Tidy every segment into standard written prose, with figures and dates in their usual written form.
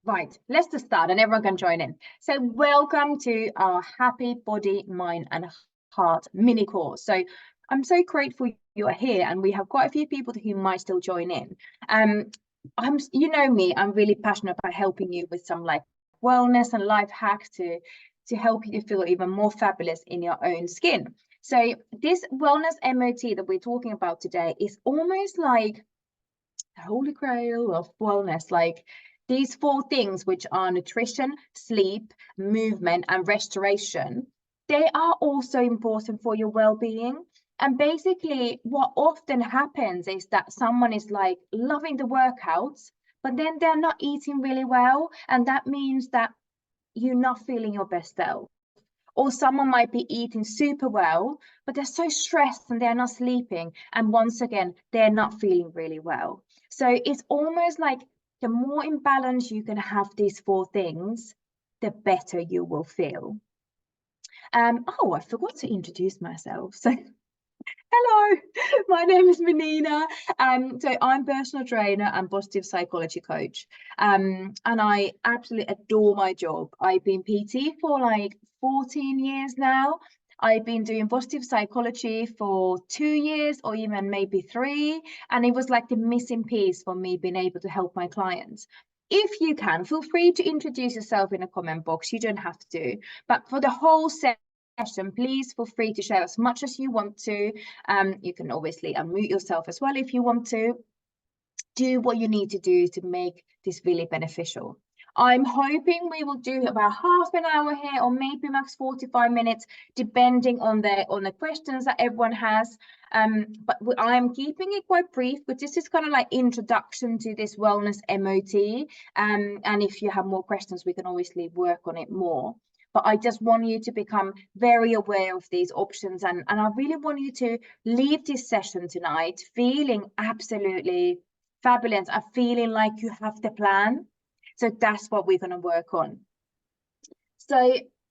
Right, let's just start and everyone can join in. So welcome to our Happy Body, Mind and Heart mini course. So I'm so grateful you're here, and we have quite a few people who might still join in. You know me, I'm really passionate about helping you with some like wellness and life hacks to help you feel even more fabulous in your own skin. So this wellness MOT that we're talking about today is almost like the holy grail of wellness, like these four things, which are nutrition, sleep, movement, and restoration. They are also important for your well-being. And basically, what often happens is that someone is like loving the workouts, but then they're not eating really well. And that means that you're not feeling your best self. Or someone might be eating super well, but they're so stressed and they're not sleeping. And once again, they're not feeling really well. So it's almost like the more in balance you can have these four things, the better you will feel. Oh, I forgot to introduce myself. So hello, my name is Menina. So I'm personal trainer and positive psychology coach. And I absolutely adore my job. I've been PT for like 14 years now. I've been doing positive psychology for 2 years or even maybe 3. And it was like the missing piece for me being able to help my clients. If you can, feel free to introduce yourself in a comment box. You don't have to. But for the whole session, please feel free to share as much as you want to. You can obviously unmute yourself as well if you want to. Do what you need to do to make this really beneficial. I'm hoping we will do about half an hour here, or maybe max 45 minutes, depending on the questions that everyone has. But I'm keeping it quite brief, but this is kind of like introduction to this wellness MOT. And if you have more questions, we can obviously work on it more. But I just want you to become very aware of these options. And I really want you to leave this session tonight feeling absolutely fabulous and feeling like you have the plan. So that's what we're going to work on. So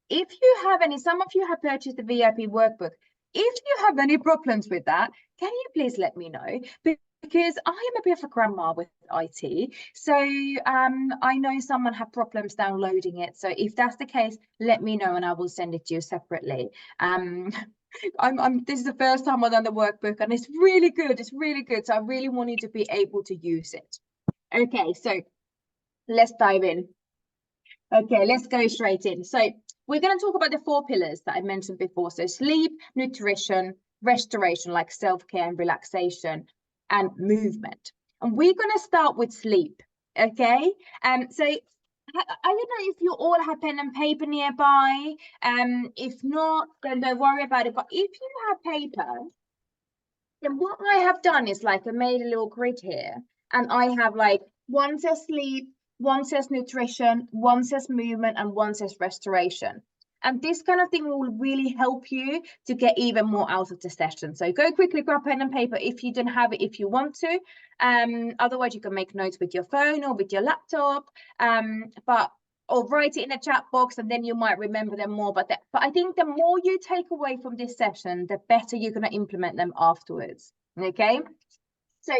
if you have any, some of you have purchased the VIP workbook. If you have any problems with that, can you please let me know? Because I am a bit of a grandma with IT. So I know someone had problems downloading it. So if that's the case, let me know and I will send it to you separately. This is the first time I've done the workbook and it's really good. It's really good. So I really want you to be able to use it. Okay, so let's dive in. Okay, let's go straight in. So we're going to talk about the 4 pillars that I mentioned before. So sleep, nutrition, restoration, like self-care and relaxation, and movement. And we're going to start with sleep. Okay, so I don't know if you all have pen and paper nearby. If not, then don't worry about it. But if you have paper, then what I have done is like I made a little grid here, and I have like one says sleep, one says nutrition, one says movement, and one says restoration. And this kind of thing will really help you to get even more out of the session. So go quickly, grab pen and paper if you don't have it, if you want to. Otherwise, you can make notes with your phone or with your laptop. Or write it in a chat box, and then you might remember them more. But I think the more you take away from this session, the better you're going to implement them afterwards. Okay, so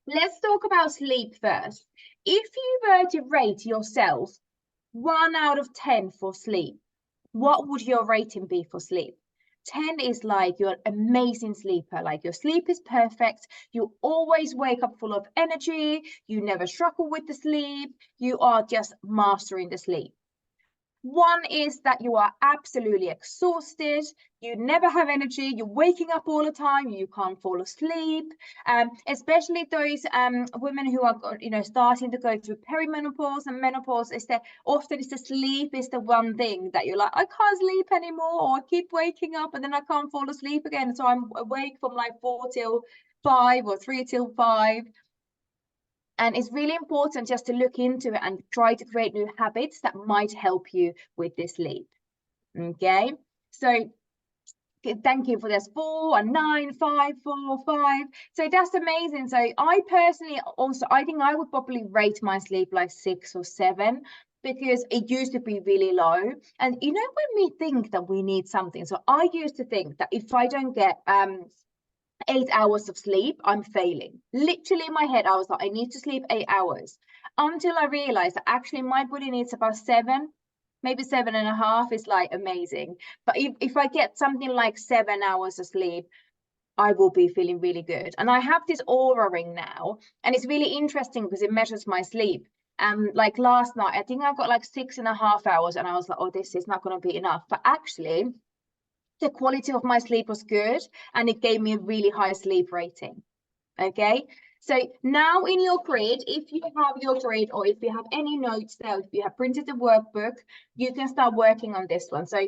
let's talk about sleep first. If you were to rate yourself 1 out of 10 for sleep, what would your rating be for sleep? 10 is like you're an amazing sleeper, like your sleep is perfect, you always wake up full of energy, you never struggle with the sleep, you are just mastering the sleep. 1 is that you are absolutely exhausted, you never have energy, you're waking up all the time, you can't fall asleep. Especially those women who are, starting to go through perimenopause and menopause, is that often it's the sleep is the one thing that you're like, I can't sleep anymore, or I keep waking up and then I can't fall asleep again. So I'm awake from like 4 till 5 or 3 till 5. And it's really important just to look into it and try to create new habits that might help you with this sleep. Okay, so thank you for this 4 and 9, 5, 4, 5. So that's amazing. So I personally also, I think I would probably rate my sleep like 6 or 7, because it used to be really low. And you know, when we think that we need something, so I used to think that if I don't get 8 hours of sleep, I'm failing. Literally in my head, I was like, I need to sleep 8 hours. Until I realized that actually my body needs about 7, maybe 7.5 is like amazing. But if I get something like 7 hours of sleep, I will be feeling really good. And I have this Aura ring now, and it's really interesting because it measures my sleep. Like last night, I think I got like 6.5 hours, and I was like, oh, this is not going to be enough. But actually, the quality of my sleep was good, and it gave me a really high sleep rating. Okay. So now in your grid, if you have your grid or if you have any notes there, if you have printed the workbook, you can start working on this one. So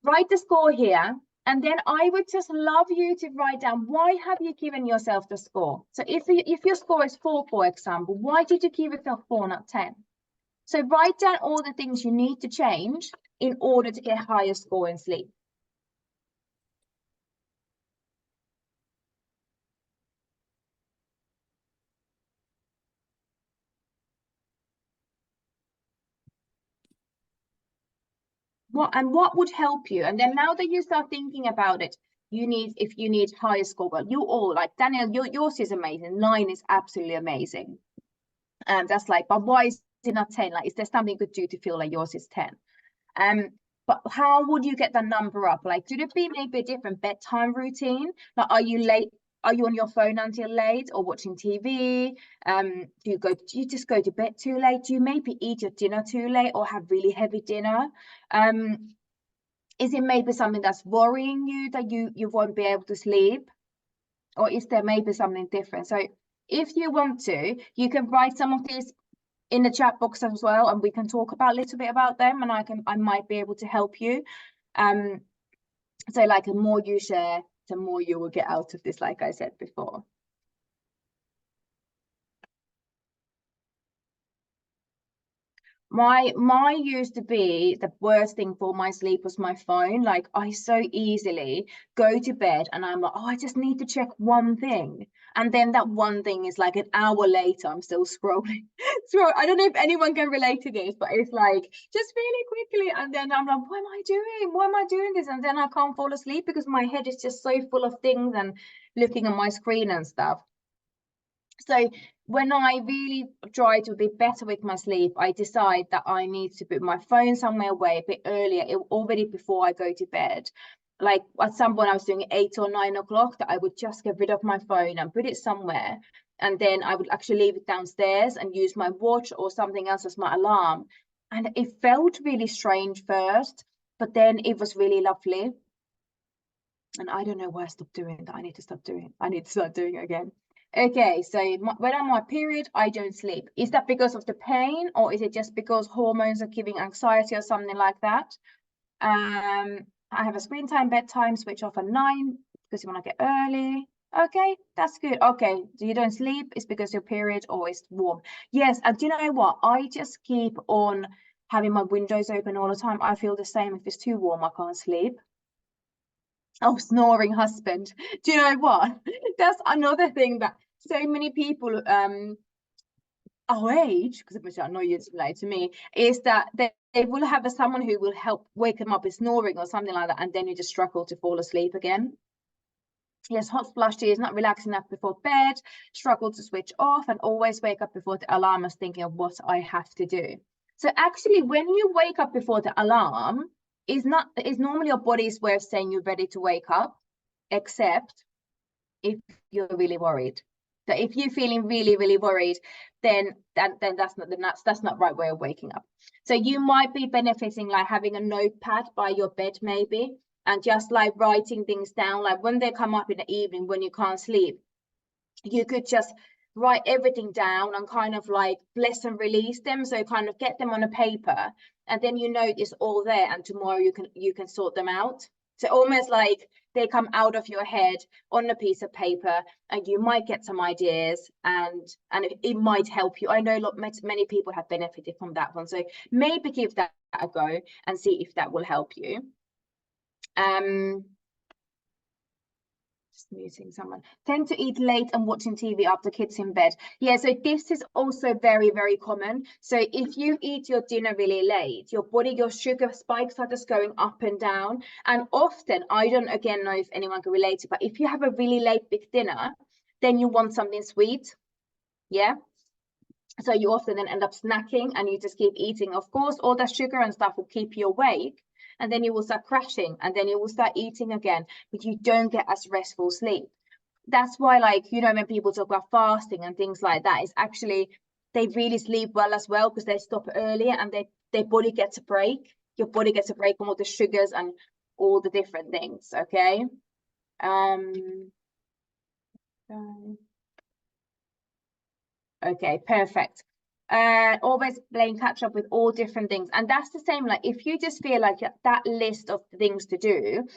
write the score here. And then I would just love you to write down, why have you given yourself the score? So if your score is 4, for example, why did you give yourself 4, not 10? So write down all the things you need to change in order to get a higher score in sleep. What would help you? And then now that you start thinking about it, if you need higher score, well, you all like Daniel, yours is amazing. 9 is absolutely amazing. And that's like, but why is it not 10? Like, is there something you could do to feel like yours is 10? But how would you get the number up? Like, could it be maybe a different bedtime routine? Like, are you late? Are you on your phone until late or watching TV? Do you just go to bed too late? Do you maybe eat your dinner too late or have really heavy dinner? Is it maybe something that's worrying you that you won't be able to sleep? Or is there maybe something different? So if you want to, you can write some of these in the chat box as well, and we can talk about a little bit about them, and I might be able to help you. So like the more you share, the more you will get out of this, like I said before. My used to be the worst thing for my sleep was my phone. Like I so easily go to bed and I'm like, oh, I just need to check one thing. And then that one thing is like an hour later, I'm still scrolling. I don't know if anyone can relate to this, but it's like just really quickly. And then I'm like, what am I doing? Why am I doing this? And then I can't fall asleep because my head is just so full of things and looking at my screen and stuff. So when I really try to be better with my sleep, I decide that I need to put my phone somewhere away a bit earlier, already before I go to bed. Like at some point I was doing 8 or 9 o'clock, that I would just get rid of my phone and put it somewhere. And then I would actually leave it downstairs and use my watch or something else as my alarm. And it felt really strange first, but then it was really lovely. And I don't know why I stopped doing that. I need to stop doing it. I need to start doing it again. Okay, so when I'm on my period, I don't sleep. Is that because of the pain, or is it just because hormones are giving anxiety or something like that? I have a screen time, bedtime, switch off at 9 because you want to get early. Okay, that's good. Okay, so you don't sleep, it's because your period or it's warm. Yes, and do you know what? I just keep on having my windows open all the time. I feel the same. If it's too warm, I can't sleep. Oh, snoring husband. Do you know what? That's another thing that so many people our age, because I know you're similar to me, is that they will have someone who will help wake them up with snoring or something like that, and then you just struggle to fall asleep again. Yes, hot flushy is not relaxing enough before bed, struggle to switch off, and always wake up before the alarm is thinking of what I have to do. So actually, when you wake up before the alarm, is normally your body's way of saying you're ready to wake up, except if you're really worried. So if you're feeling really, really worried, then that's not right way of waking up. So you might be benefiting like having a notepad by your bed maybe, and just like writing things down, like when they come up in the evening when you can't sleep, you could just write everything down and kind of like bless and release them. So kind of get them on a paper, and then you know it's all there, and tomorrow you can sort them out. So almost like they come out of your head on a piece of paper, and you might get some ideas, and it might help you. I know many people have benefited from that one, so maybe give that a go and see if that will help you. Just muting someone. Tend to eat late and watching TV after kids in bed. Yeah, so this is also very, very common. So if you eat your dinner really late, your body, your sugar spikes are just going up and down. And often, I don't again know if anyone can relate to, but if you have a really late big dinner, then you want something sweet. Yeah. So you often then end up snacking and you just keep eating. Of course, all that sugar and stuff will keep you awake. And then you will start crashing and then you will start eating again, but you don't get as restful sleep. That's why, like, you know, when people talk about fasting and things like that, it's actually they really sleep well as well because they stop earlier and their body gets a break. Your body gets a break from all the sugars and all the different things. Okay. Okay, perfect. Always playing catch up with all different things. And that's the same, like if you just feel like that list of things to do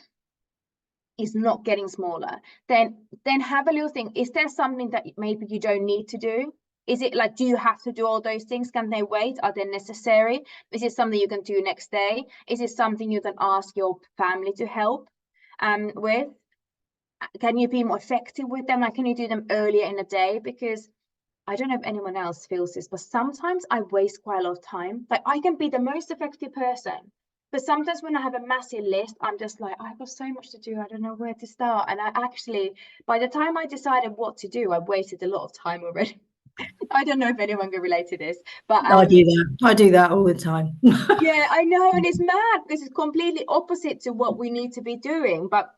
is not getting smaller, then have a little thing. Is there something that maybe you don't need to do? Is it like, do you have to do all those things? Can they wait? Are they necessary? Is it something you can do next day? Is it something you can ask your family to help with? Can you be more effective with them? Like, can you do them earlier in the day? Because I don't know if anyone else feels this, but sometimes I waste quite a lot of time. Like I can be the most effective person, but sometimes when I have a massive list, I'm just like, I've got so much to do. I don't know where to start. And I actually, by the time I decided what to do, I wasted a lot of time already. I don't know if anyone can relate to this, but I do that. I do that all the time. yeah, I know. And it's mad because it's completely opposite to what we need to be doing. But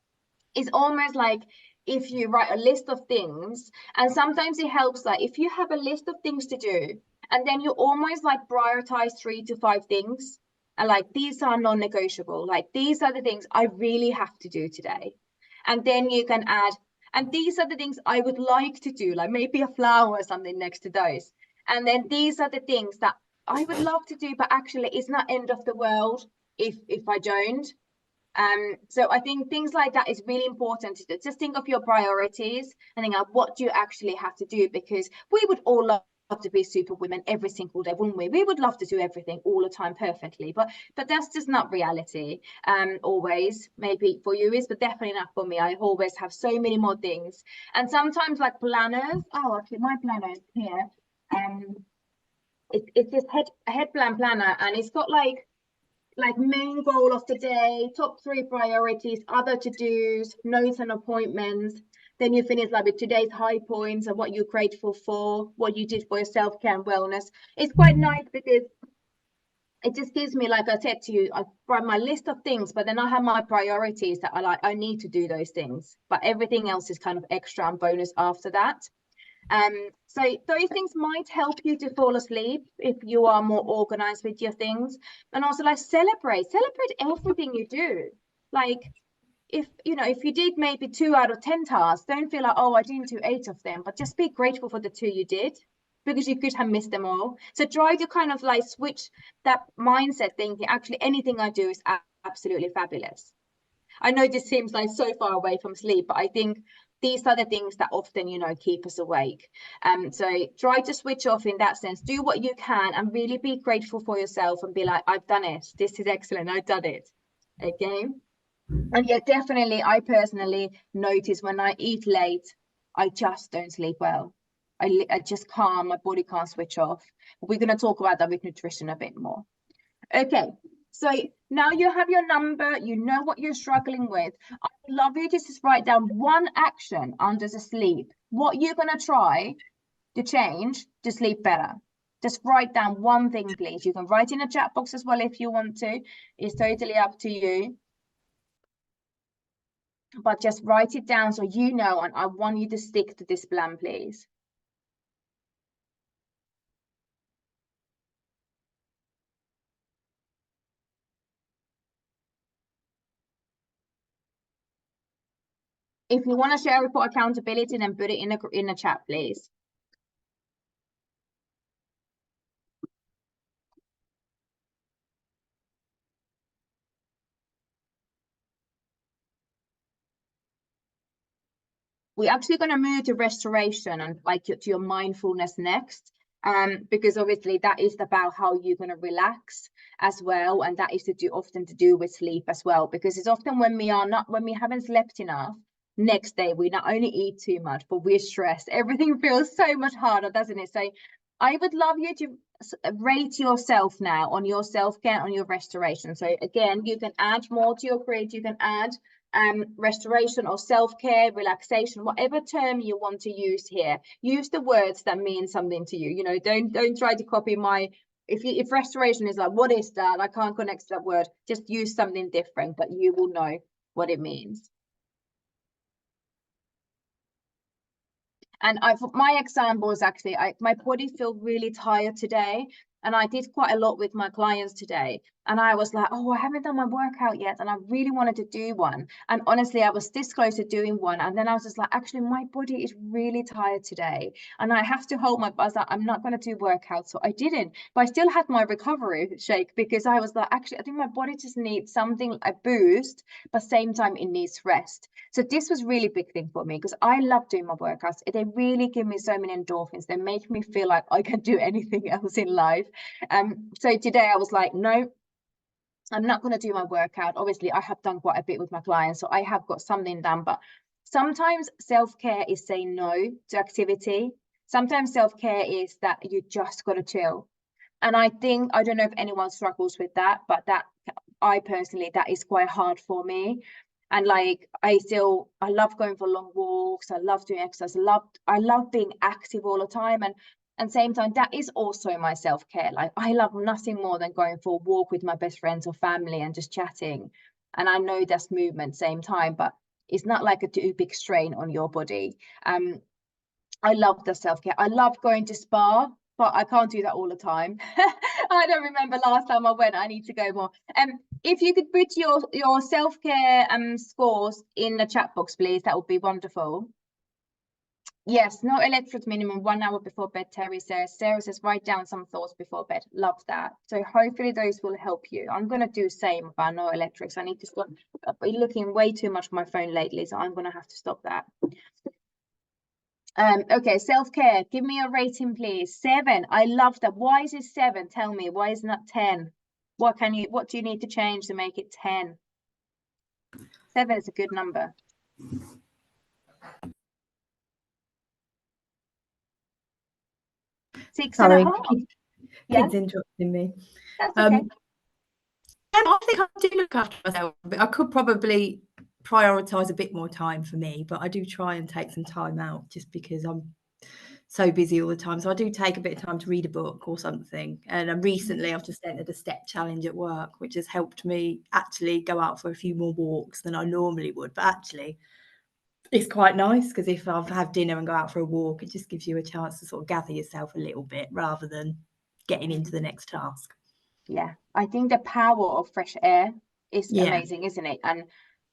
it's almost like if you write a list of things, and sometimes it helps, like if you have a list of things to do and then you almost like prioritize 3 to 5 things and like these are non-negotiable, like these are the things I really have to do today, and then you can add, and these are the things I would like to do, like maybe a flower or something next to those, and then these are the things that I would love to do, but actually it's not end of the world if I don't. So I think things like that is really important to just think of your priorities and think of what do you actually have to do, because we would all love to be super women every single day, wouldn't we? We would love to do everything all the time perfectly, but that's just not reality. Always, maybe for you is, but definitely not for me. I always have so many more things, and sometimes like planners. Oh, actually, my planner is here. It's this head planner, and it's got like main goal of the day, top 3 priorities, other to-dos, notes and appointments. Then you finish like with today's high points and what you're grateful for, what you did for your self-care and wellness. It's quite nice because it just gives me, like I said to you, I write my list of things, but then I have my priorities that I need to do those things, but everything else is kind of extra and bonus after that. So those things might help you to fall asleep if you are more organized with your things. And also like celebrate everything you do. Like if you did maybe 2 out of 10 tasks, don't feel like, oh, I didn't do 8 of them, but just be grateful for the 2 you did, because you could have missed them all. So try to kind of like switch that mindset, thinking actually anything I do is absolutely fabulous. I know this seems like so far away from sleep, but I think these are the things that often, keep us awake. So try to switch off in that sense. Do what you can and really be grateful for yourself and be like, I've done it. This is excellent. I've done it. Okay. And yeah, definitely, I personally notice when I eat late, I just don't sleep well. I just can't, my body can't switch off. We're going to talk about that with nutrition a bit more. Okay, so now you have your number, you know what you're struggling with. I would love you to just write down one action under the sleep, what you're going to try to change to sleep better. Just write down one thing, please. You can write in a chat box as well if you want to. It's totally up to you. But just write it down so you know, and I want you to stick to this plan, please. If you want to share it for accountability, then put it in a chat, please. We're actually going to move to restoration and like to your mindfulness next, because obviously that is about how you're going to relax as well, and that is often to do with sleep as well, because it's often when we haven't slept enough, next day we not only eat too much, but we're stressed. Everything feels so much harder, doesn't it? So I would love you to rate yourself now on your self-care, on your restoration. So again, you can add more to your create. You can add restoration or self-care, relaxation, whatever term you want to use here. Use the words that mean something to you. You know, don't try to copy my. If restoration is like, what is that? I can't connect to that word. Just use something different, but you will know what it means. And my example is actually, my body felt really tired today, and I did quite a lot with my clients today. And I was like, oh, I haven't done my workout yet, and I really wanted to do one. And honestly, I was this close to doing one. And then I was just like, actually, my body is really tired today, and I have to hold my buzz. I'm not going to do workout. So I didn't, but I still had my recovery shake, because I was like, actually, I think my body just needs something, a boost, but same time it needs rest. So this was really big thing for me, because I love doing my workouts. They really give me so many endorphins. They make me feel like I can do anything else in life. So today I was like, no, I'm not going to do my workout. Obviously, I have done quite a bit with my clients, so I have got something done. But sometimes self-care is saying no to activity. Sometimes self-care is that you just got to chill. And I think, I don't know if anyone struggles with that, but that I personally, that is quite hard for me. And like, I love going for long walks. I love doing exercise. I love being active all the time. And same time, that is also my self-care. Like, I love nothing more than going for a walk with my best friends or family and just chatting. And I know that's movement same time, but it's not like a too big strain on your body. I love the self-care. I love going to spa, but I can't do that all the time. I don't remember last time I went. I need to go more. If you could put your self-care scores in the chat box, please, that would be wonderful. Yes, no electrics minimum 1 hour before bed, Terry says. Sarah says, write down some thoughts before bed. Love that. So hopefully those will help you. I'm going to do same about no electrics. I need to stop. I've been looking way too much at my phone lately, so I'm going to have to stop that. Okay, self-care. Give me a rating, please. 7. I love that. Why is it 7? Tell me. Why isn't that 10? What do you need to change to make it 10? 7 is a good number. 6.5. Kids interrupting me. That's okay. I think I do look after myself, but I could probably prioritize a bit more time for me, but I do try and take some time out just because I'm so busy all the time. So I do take a bit of time to read a book or something. And recently I've just entered a step challenge at work, which has helped me actually go out for a few more walks than I normally would. But actually, it's quite nice, because if I've had dinner and go out for a walk, it just gives you a chance to sort of gather yourself a little bit rather than getting into the next task. Yeah, I think the power of fresh air is amazing, isn't it? And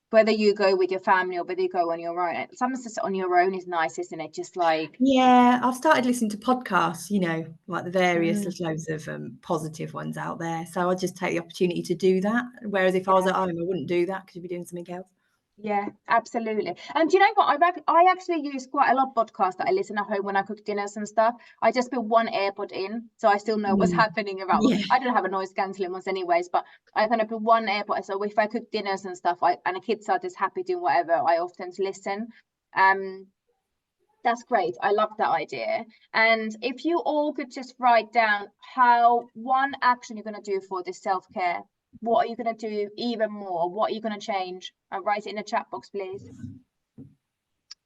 whether you go with your family or whether you go on your own, sometimes just on your own is nice, isn't it? Just like, yeah, I've started listening to podcasts, you know, like the various loads of positive ones out there. So I just take the opportunity to do that. Whereas if I was at home, I wouldn't do that because you'd be doing something else. yeah, absolutely. And do you know what? I actually use quite a lot of podcasts that I listen at home when I cook dinners and stuff. I just put one AirPod in, so I still know what's happening around. Yeah. I don't have a noise cancelling ones anyways, but I kind of put one AirPod. So if I cook dinners and stuff, and the kids are just happy doing whatever, I often listen. That's great. I love that idea. And if you all could just write down one action you're going to do for this self-care. What are you going to do even more? What are you going to change? And write it in the chat box, please.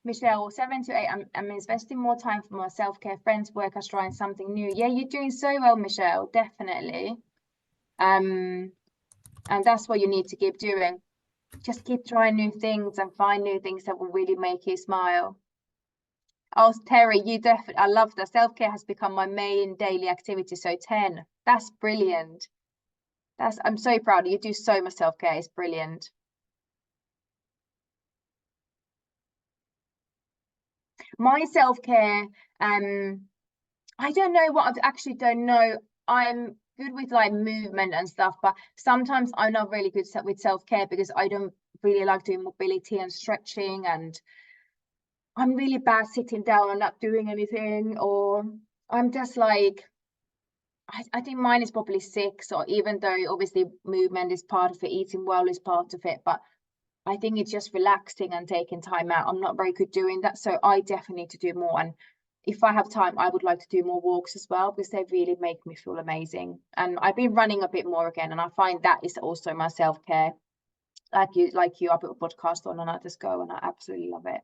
Michelle, 7 to 8. I'm investing more time for my self-care. Friends, work, I trying something new. Yeah, you're doing so well, Michelle. Definitely. And that's what you need to keep doing. Just keep trying new things and find new things that will really make you smile. Oh, Terry, you definitely, I love that. Self-care has become my main daily activity. So 10. That's brilliant. I'm so proud. You do so much self-care. It's brilliant. My self-care, I don't know what I actually don't know. I'm good with like movement and stuff, but sometimes I'm not really good with self-care because I don't really like doing mobility and stretching, and I'm really bad sitting down and not doing anything, or I'm just like, I think mine is probably 6, or even though obviously movement is part of it, eating well is part of it, but I think it's just relaxing and taking time out. I'm not very good doing that, so I definitely need to do more. And if I have time, I would like to do more walks as well, because they really make me feel amazing. And I've been running a bit more again, and I find that is also my self-care. Like you, I put a podcast on and I just go, and I absolutely love it.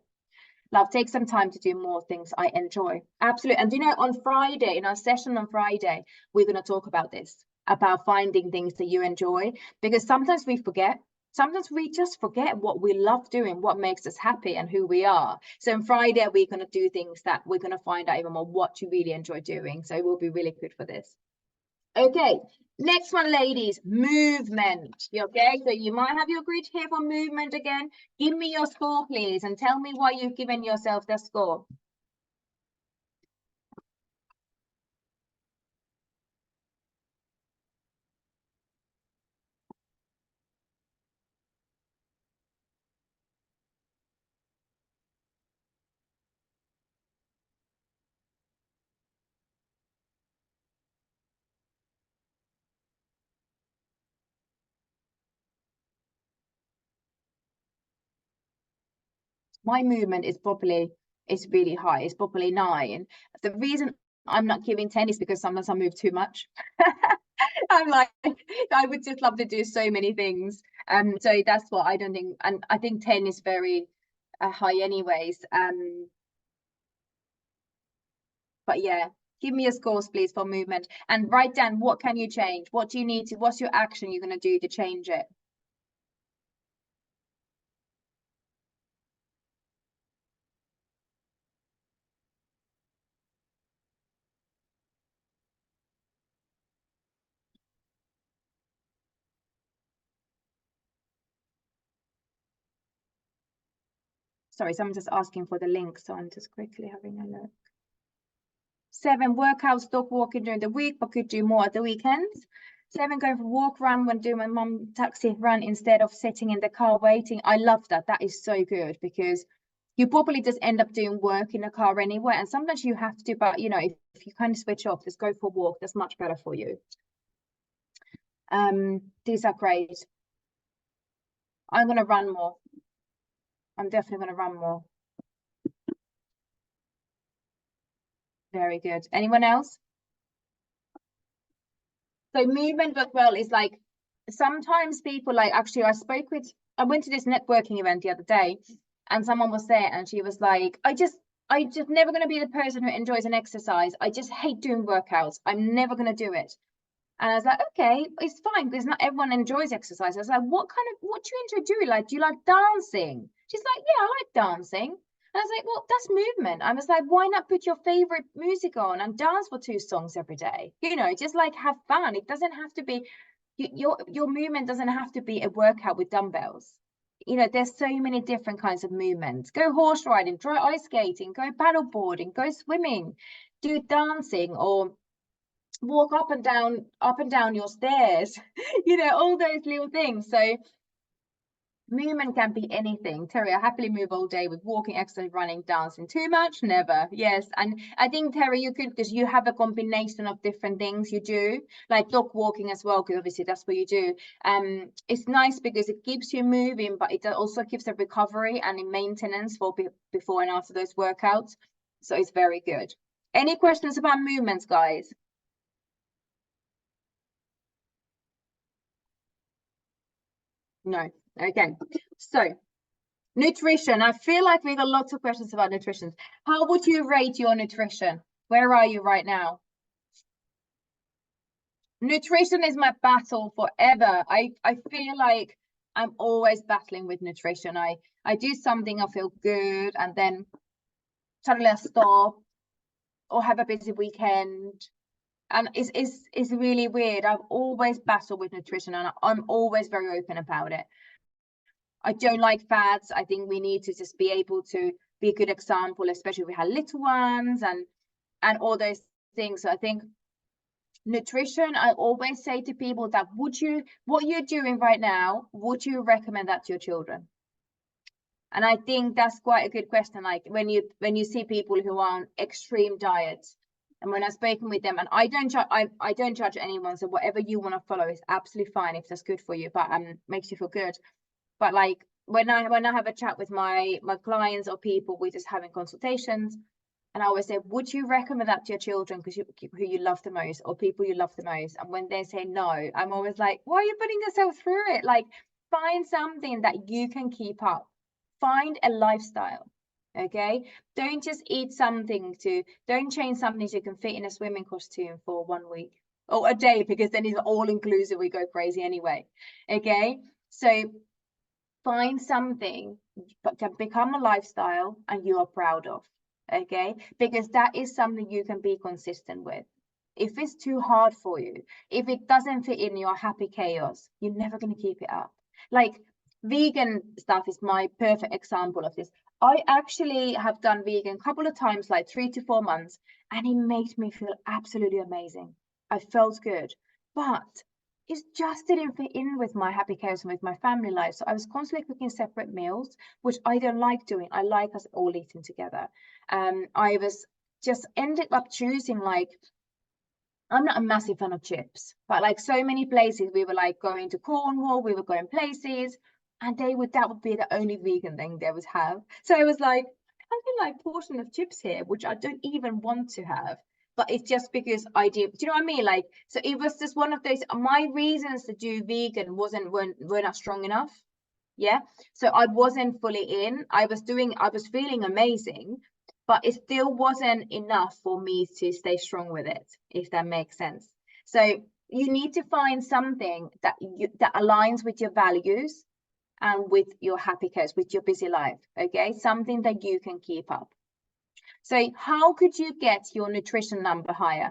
Love, take some time to do more things I enjoy. Absolutely. And on Friday, in our session on Friday, we're going to talk about this, about finding things that you enjoy, because sometimes we forget. Sometimes we just forget what we love doing, what makes us happy, and who we are. So on Friday, we're going to do things that we're going to find out even more what you really enjoy doing. So it will be really good for this. Okay, next one, ladies, movement. Okay, so you might have your grid here for movement again. Give me your score, please, and tell me why you've given yourself the score. My movement is really high. It's probably 9. The reason I'm not giving 10 is because sometimes I move too much. I'm like, I would just love to do so many things. So that's what I don't think, and I think 10 is very high anyways. But yeah, give me your scores, please, for movement, and write down what can you change? What do you need to, what's your action you're going to do to change it? Sorry, someone's just asking for the link, so I'm just quickly having a look. 7, workouts, dog walking during the week, but could do more at the weekends. 7, going for walk, run when doing my mum taxi run instead of sitting in the car waiting. I love that. That is so good, because you probably just end up doing work in the car anyway. And sometimes you have to, but if you kind of switch off, just go for a walk. That's much better for you. These are great. I'm gonna run more. I'm definitely gonna run more. Very good. Anyone else? So movement as well is like, sometimes people like, actually I went to this networking event the other day, and someone was there and she was like, I just never going to be the person who enjoys an exercise. I just hate doing workouts. I'm never going to do it. And I was like, okay, it's fine, because not everyone enjoys exercise. I was like, what do you enjoy doing? Like, do you like dancing? She's like, yeah, I like dancing. And I was like, well, that's movement. I was like, why not put your favorite music on and dance for 2 songs every day? Just like have fun. It doesn't have to be, your movement doesn't have to be a workout with dumbbells. There's so many different kinds of movements. Go horse riding, try ice skating, go paddle boarding, go swimming, do dancing, or walk up and down your stairs. All those little things. So movement can be anything. Terry, I happily move all day with walking, exercise, running, dancing. Too much? Never. Yes. And I think, Terry, you could, because you have a combination of different things you do, like dog walking as well, because obviously that's what you do. It's nice because it keeps you moving, but it also keeps a recovery and a maintenance for before and after those workouts. So it's very good. Any questions about movements, guys? No. Okay. So nutrition. I feel like we got lots of questions about nutrition. How would you rate your nutrition? Where are you right now? Nutrition is my battle forever. I feel like I'm always battling with nutrition. I do something, I feel good, and then suddenly I stop or have a busy weekend. And it's really weird. I've always battled with nutrition, and I'm always very open about it. I don't like fads. I think we need to just be able to be a good example, especially if we have little ones and all those things. So I think nutrition, I always say to people that what you're doing right now, would you recommend that to your children? And I think that's quite a good question. Like when you see people who are on extreme diets, and when I've spoken with them, and I don't judge anyone, so whatever you want to follow is absolutely fine if that's good for you, but makes you feel good. But like when I have a chat with my clients or people, we're just having consultations, and I always say, would you recommend that to your children because who you love the most, or people you love the most? And when they say no, I'm always like, why are you putting yourself through it? Like, find something that you can keep up. Find a lifestyle. Okay, don't just eat something don't change something so you can fit in a swimming costume for 1 week or a day, because then it's all inclusive, we go crazy anyway. Okay, so find something that can become a lifestyle and you are proud of. Okay, because that is something you can be consistent with. If it's too hard for you, if it doesn't fit in your happy chaos, you're never going to keep it up. Like, vegan stuff is my perfect example of this. I actually have done vegan a couple of times, like 3 to 4 months, and it made me feel absolutely amazing. I felt good, but it just didn't fit in with my happy chaos and with my family life. So I was constantly cooking separate meals, which I don't like doing. I like us all eating together. I was just ended up choosing, like, I'm not a massive fan of chips, but like so many places, we were like going to Cornwall, we were going places, and that would be the only vegan thing they would have. So I was like, having like portion of chips here, which I don't even want to have, but it's just because I do you know what I mean? Like, so it was just one of those, my reasons to do vegan were not strong enough. Yeah. So I wasn't fully in. I was feeling amazing, but it still wasn't enough for me to stay strong with it, if that makes sense. So you need to find something that aligns with your values and with your happy course, with your busy life. Okay, something that you can keep up. So how could you get your nutrition number higher?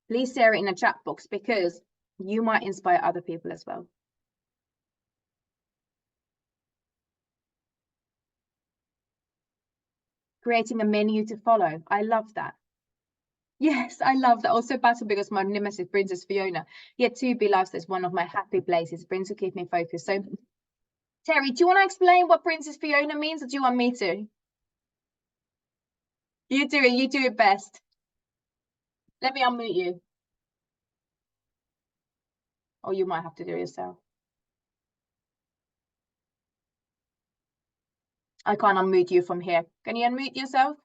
Please share it in a chat box, because you might inspire other people as well. Creating a menu to follow. I love that. Yes, I love that. Also battle because my nemesis, Princess Fiona. Yet to be loved is one of my happy places. Brings to keep me focused. So, Terry, do you want to explain what Princess Fiona means, or do you want me to? You do it. You do it best. Let me unmute you. Or you might have to do it yourself. I can't unmute you from here. Can you unmute yourself?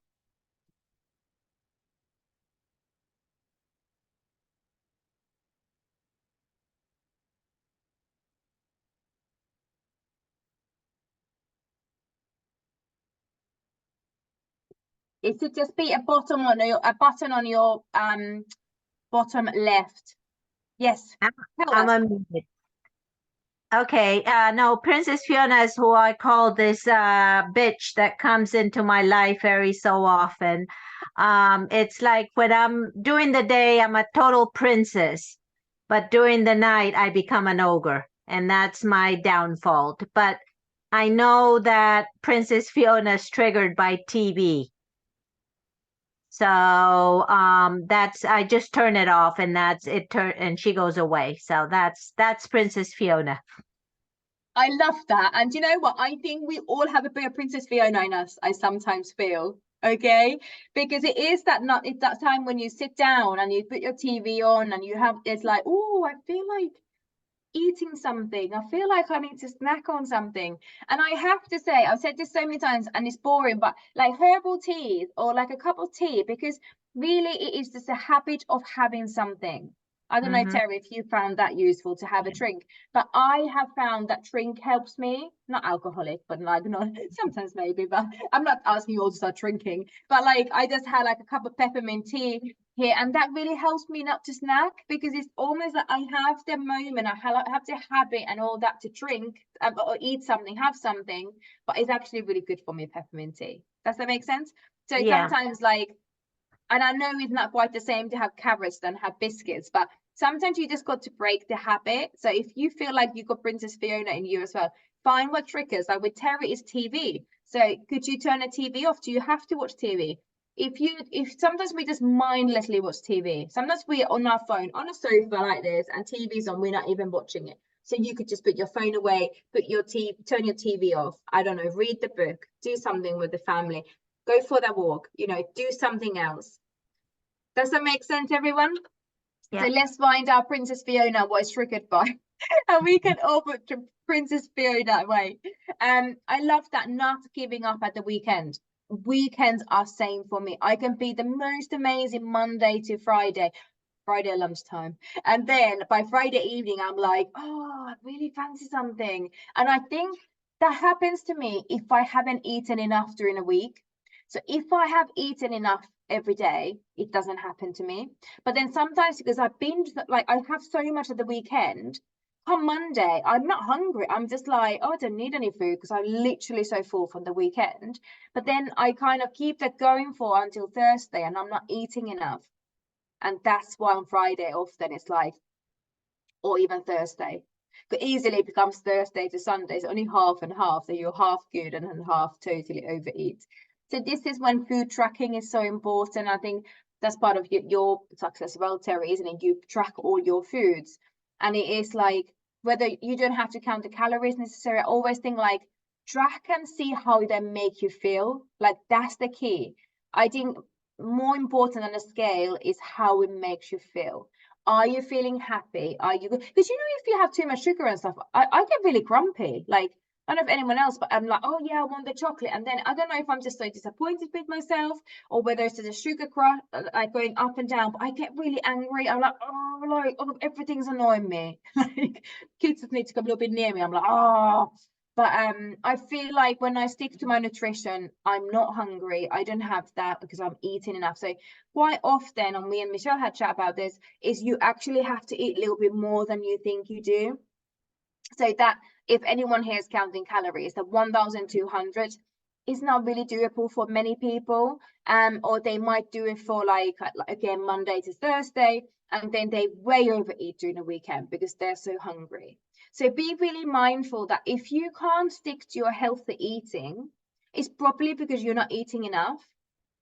It should just be a button on your bottom left. Yes. Tell I'm us. unmuted. Okay, no, Princess Fiona is who I call this bitch that comes into my life every so often. It's like when I'm during the day, I'm a total princess, but during the night, I become an ogre, and that's my downfall. But I know that Princess Fiona is triggered by TV. So that's I just turn it off and and she goes away. So that's Princess Fiona. I love that. And you know what? I think we all have a bit of Princess Fiona in us, I sometimes feel. Okay. Because it is it's that time when you sit down and you put your TV on and it's like, oh, I feel like eating something. I feel like I need to snack on something. And I have to say, I've said this so many times and it's boring, but like herbal teas or like a cup of tea, because really it is just a habit of having something. I don't know, Terry, if you found that useful to have a drink, but I have found that drink helps me. Not alcoholic, but like not sometimes maybe, but I'm not asking you all to start drinking. But like I just had like a cup of peppermint tea here, and that really helps me not to snack, because it's almost like I have the moment, I have the habit and all that to drink or eat something, have something, but it's actually really good for me, peppermint tea. Does that make sense? So Yeah. sometimes like, and I know it's not quite the same to have carrots than have biscuits, but sometimes you just got to break the habit. So if you feel like you've got Princess Fiona in you as well, find what triggers. Like with Terry, is TV. So could you turn a TV off? Do you have to watch TV? If sometimes we just mindlessly watch TV. Sometimes we're on our phone on a sofa like this and TV's on, we're not even watching it. So you could just put your phone away, turn your TV off, I don't know, read the book, do something with the family, go for that walk, you know, do something else. Does that make sense, everyone? Yeah. So let's find out Princess Fiona what is triggered by. And we can all put to Princess Fiona away. I love that, not giving up at the weekend. Weekends are same for me. I can be the most amazing Monday to Friday at lunchtime, and then by Friday evening I'm like, oh, I really fancy something. And I think that happens to me if I haven't eaten enough during a week. So if I have eaten enough every day, it doesn't happen to me. But then sometimes, because I binge, like I have so much at the weekend, come Monday I'm not hungry, I'm just like, oh, I don't need any food because I'm literally so full from the weekend. But then I kind of keep that going for until Thursday and I'm not eating enough. And that's why on Friday often it's like, or even Thursday, it easily becomes Thursday to Sunday. It's only half and half, so you're half good and then half totally overeat. So this is when food tracking is so important. I think that's part of your success as well, Terry, isn't it? You track all your foods, and it is like, whether you don't have to count the calories necessarily, I always think like, track and see how they make you feel. Like that's the key. I think more important than a scale is how it makes you feel. Are you feeling happy? Are you good? Because, you know, if you have too much sugar and stuff, I get really grumpy. Like, I don't know if anyone else, but I'm like, oh yeah, I want the chocolate. And then I don't know if I'm just so disappointed with myself or whether it's just a sugar crush, like going up and down, but I get really angry. I'm like, oh, everything's annoying me. Like, kids just need to come a little bit near me. I'm like, oh. But I feel like when I stick to my nutrition, I'm not hungry. I don't have that because I'm eating enough. So quite often, and me and Michelle had chat about this, is you actually have to eat a little bit more than you think you do. So that, if anyone here is counting calories, the 1,200 is not really doable for many people. Or they might do it for like again, Monday to Thursday, and then they way overeat during the weekend because they're so hungry. So be really mindful that if you can't stick to your healthy eating, it's probably because you're not eating enough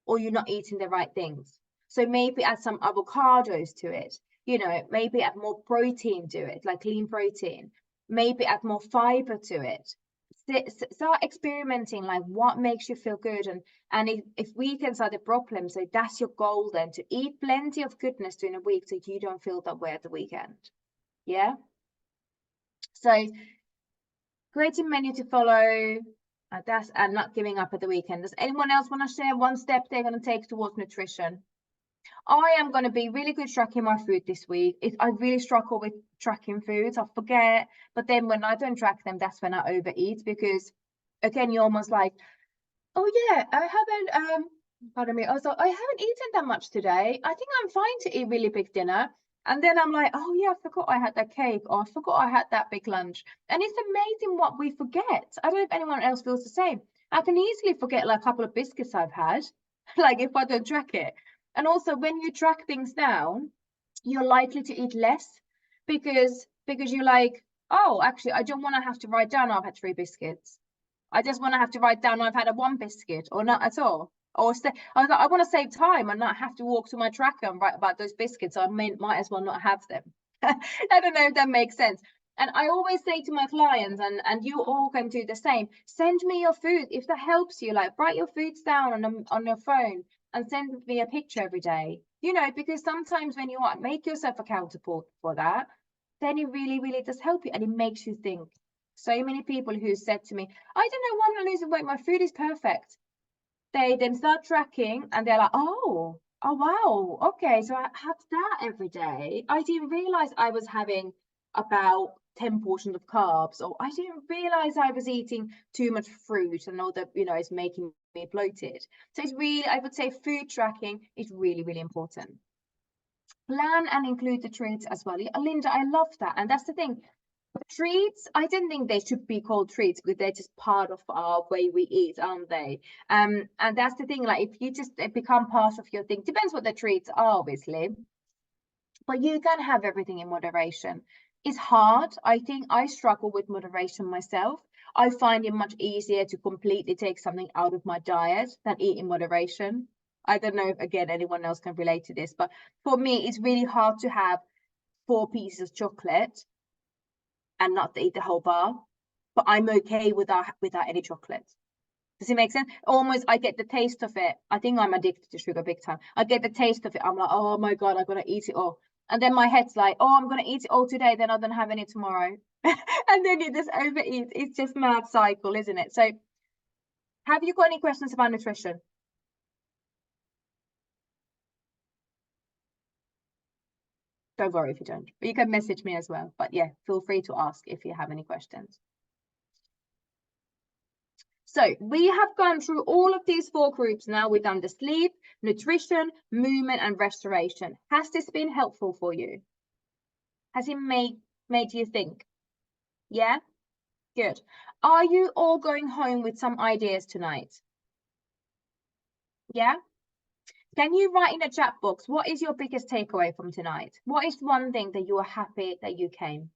or you're not eating the right things. So maybe add some avocados to it, you know, maybe add more protein to it, like lean protein, maybe add more fiber to it. Start experimenting, like what makes you feel good. And if weekends are the problem, so that's your goal then, to eat plenty of goodness during a week so you don't feel that way at the weekend. Yeah. So creating menu to follow, that's, and not giving up at the weekend. Does anyone else want to share one step they're going to take towards nutrition? I am going to be really good tracking my food this week. I really struggle with tracking foods. I forget, but then when I don't track them, that's when I overeat, because again, you're almost like, oh yeah, I haven't pardon me, I was like, I haven't eaten that much today. I think I'm fine to eat really big dinner. And then I'm like, oh yeah, I forgot I had that cake, or I forgot I had that big lunch. And it's amazing what we forget. I don't know if anyone else feels the same. I can easily forget like a couple of biscuits I've had, like if I don't track it. And also when you track things down, you're likely to eat less because you're like, oh, actually, I don't want to have to write down I've had 3 biscuits. I just want to have to write down I've had a 1 biscuit or not at all. Or I want to save time and not have to walk to my tracker and write about those biscuits. I might as well not have them. I don't know if that makes sense. And I always say to my clients, and you all can do the same, send me your food. If that helps you, like write your foods down on your phone and send me a picture every day. You know, because sometimes when you make yourself accountable for that, then it really, really does help you and it makes you think. So many people who said to me, I don't know why I'm losing weight, my food is perfect. They then start tracking and they're like, oh wow, okay, so I have that every day. I didn't realize I was having about 10 portions of carbs, or I didn't realize I was eating too much fruit and all that, you know, is making me bloated. So it's really, I would say food tracking is really, really important. Plan and include the treats as well. Linda, I love that. And that's the thing. Treats, I don't think they should be called treats because they're just part of our way we eat, aren't they? And that's the thing, like if you just become part of your thing, depends what the treats are, obviously, but you can have everything in moderation. It's hard. I think I struggle with moderation myself. I find it much easier to completely take something out of my diet than eat in moderation. I don't know if, again, anyone else can relate to this, but for me, it's really hard to have 4 pieces of chocolate and not eat the whole bar, but I'm okay without any chocolate. Does it make sense? Almost, I get the taste of it. I think I'm addicted to sugar big time. I get the taste of it. I'm like, oh my God, I'm going to eat it all. And then my head's like, oh, I'm going to eat it all today, then I don't have any tomorrow. And then you just overeat. It's just mad cycle, isn't it? So have you got any questions about nutrition? Don't worry if you don't. But you can message me as well. But yeah, feel free to ask if you have any questions. So we have gone through all of these 4 groups now. We've done the sleep, nutrition, movement, and restoration. Has this been helpful for you? Has it made you think? Yeah? Good. Are you all going home with some ideas tonight? Yeah? Can you write in the chat box, what is your biggest takeaway from tonight? What is one thing that you are happy that you came?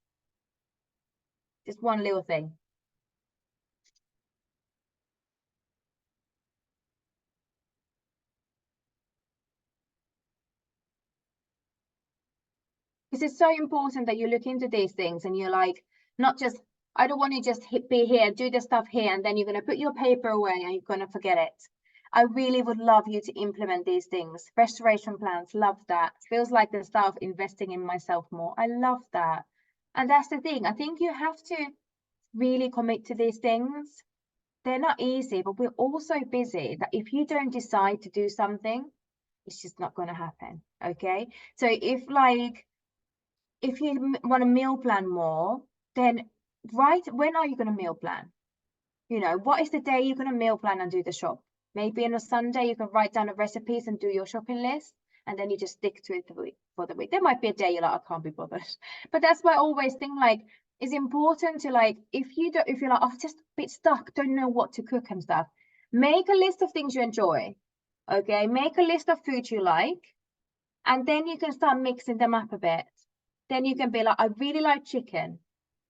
Just one little thing. Because it's so important that you look into these things and you're like, not just, I don't want to just be here, do the stuff here, and then you're going to put your paper away and you're going to forget it. I really would love you to implement these things. Restoration plans, love that. Feels like the start of investing in myself more. I love that. And that's the thing. I think you have to really commit to these things. They're not easy, but we're all so busy that if you don't decide to do something, it's just not going to happen. Okay. So if you want to meal plan more, then when are you going to meal plan? You know, what is the day you're going to meal plan and do the shop? Maybe on a Sunday you can write down the recipes and do your shopping list, and then you just stick to it for the week. There might be a day you're like, I can't be bothered. But that's why I always think like it's important to like, if you're like, I'm just a bit stuck, don't know what to cook and stuff, make a list of things you enjoy. Okay, make a list of food you like, and then you can start mixing them up a bit. Then you can be like, I really like chicken.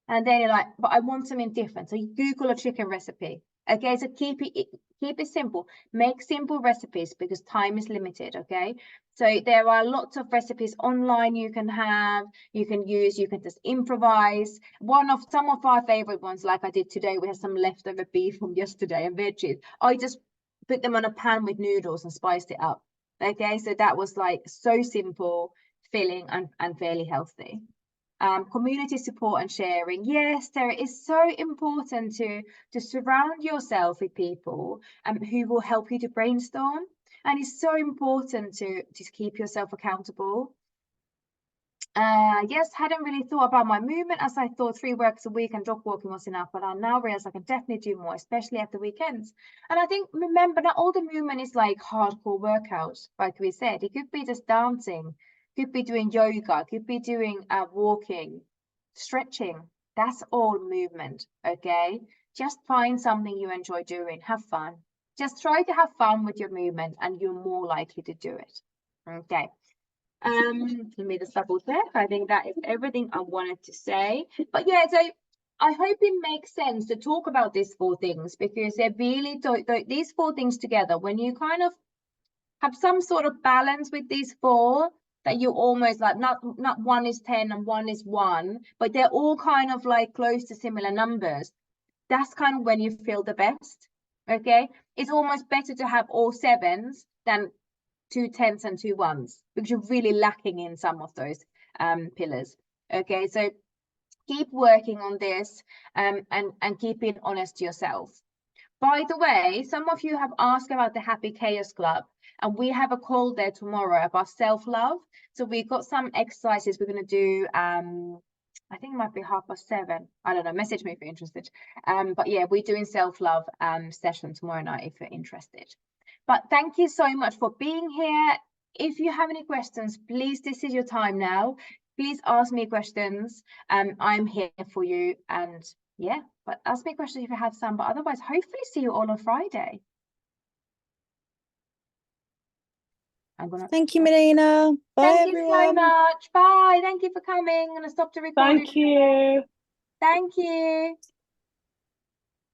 And then you're like, but I want something different. So you Google a chicken recipe. Okay, so keep it simple. Make simple recipes because time is limited. Okay, so there are lots of recipes online you can have, you can use, you can just improvise. Some of our favorite ones, like I did today, we had some leftover beef from yesterday and veggies. I just put them on a pan with noodles and spiced it up. Okay, so that was like so simple, filling, and fairly healthy. Community support and sharing. Yes, there is so important to surround yourself with people who will help you to brainstorm. And it's so important to keep yourself accountable. Yes, hadn't really thought about my movement as I thought 3 works a week and dog walking was enough, but I now realize I can definitely do more, especially at the weekends. And I think, remember, not all the movement is like hardcore workouts, like we said. It could be just dancing, could be doing yoga, could be doing walking, stretching. That's all movement. Okay, just find something you enjoy doing, have fun. Just try to have fun with your movement and you're more likely to do it. Okay. Let me just double check. I think that is everything I wanted to say. But yeah, so I hope it makes sense to talk about these 4 things, because they're really these 4 things together. When you kind of have some sort of balance with these 4, that you almost like not 1 is 10 and 1 is 1, but they're all kind of like close to similar numbers. That's kind of when you feel the best. Okay, it's almost better to have all 7s than 2 10s and 2 1s, because you're really lacking in some of those pillars. Okay, so keep working on this and keep being honest to yourself. By the way, some of you have asked about the Happy Chaos Club, and we have a call there tomorrow about self-love. So we've got some exercises we're going to do. I think it might be 7:30. I don't know, message me if you're interested. But yeah, we're doing self-love session tomorrow night if you're interested. But thank you so much for being here. If you have any questions, please, this is your time now. Please ask me questions. I'm here for you. And yeah, but ask me questions if you have some. But otherwise, hopefully see you all on Friday. Thank you, Melina. Bye, Thank you so much. Bye. Thank you for coming. I'm going to stop the recording. Thank you. Thank you.